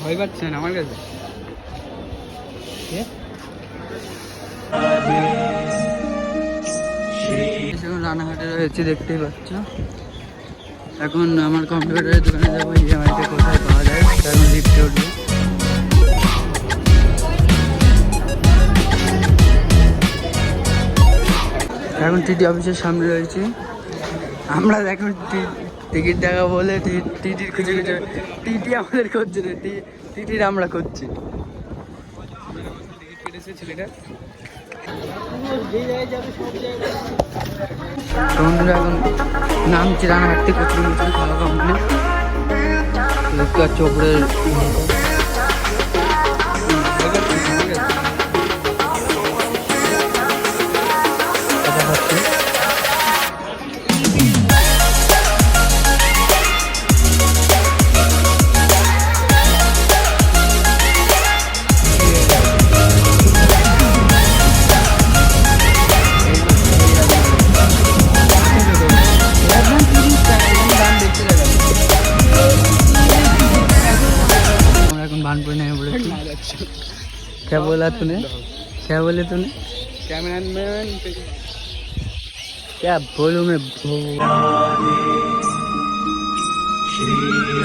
ভয় পাচ্ছেন আমার কাছে? রানাঘাটে রয়েছে, দেখতেই পাচ্ছ। এখন আমার কম্পিউটারের দোকানে যাবো, ইএমআইতে কোথায় পাওয়া যায়, এখন লিফটে উঠবো। এখন টিটি অফিসের সামনে রয়েছি আমরা। এখন টিকিট দেখা বলে টিটির খুঁজে খুঁজে, টিটি আমাদের করছে না, টিটির আমরা করছি। ছেলেটা বন্ধুরা এখন নামছি রানাঘাট থেকে, কচুরি মুচুরি খাওয়া কমপ্লিট। দেখতে পাচ্ছি ওপরে बानपुर नहीं बोले। क्या बोला तूने? क्या बोले तूने? कैमरामैन क्या बोलूं मैं?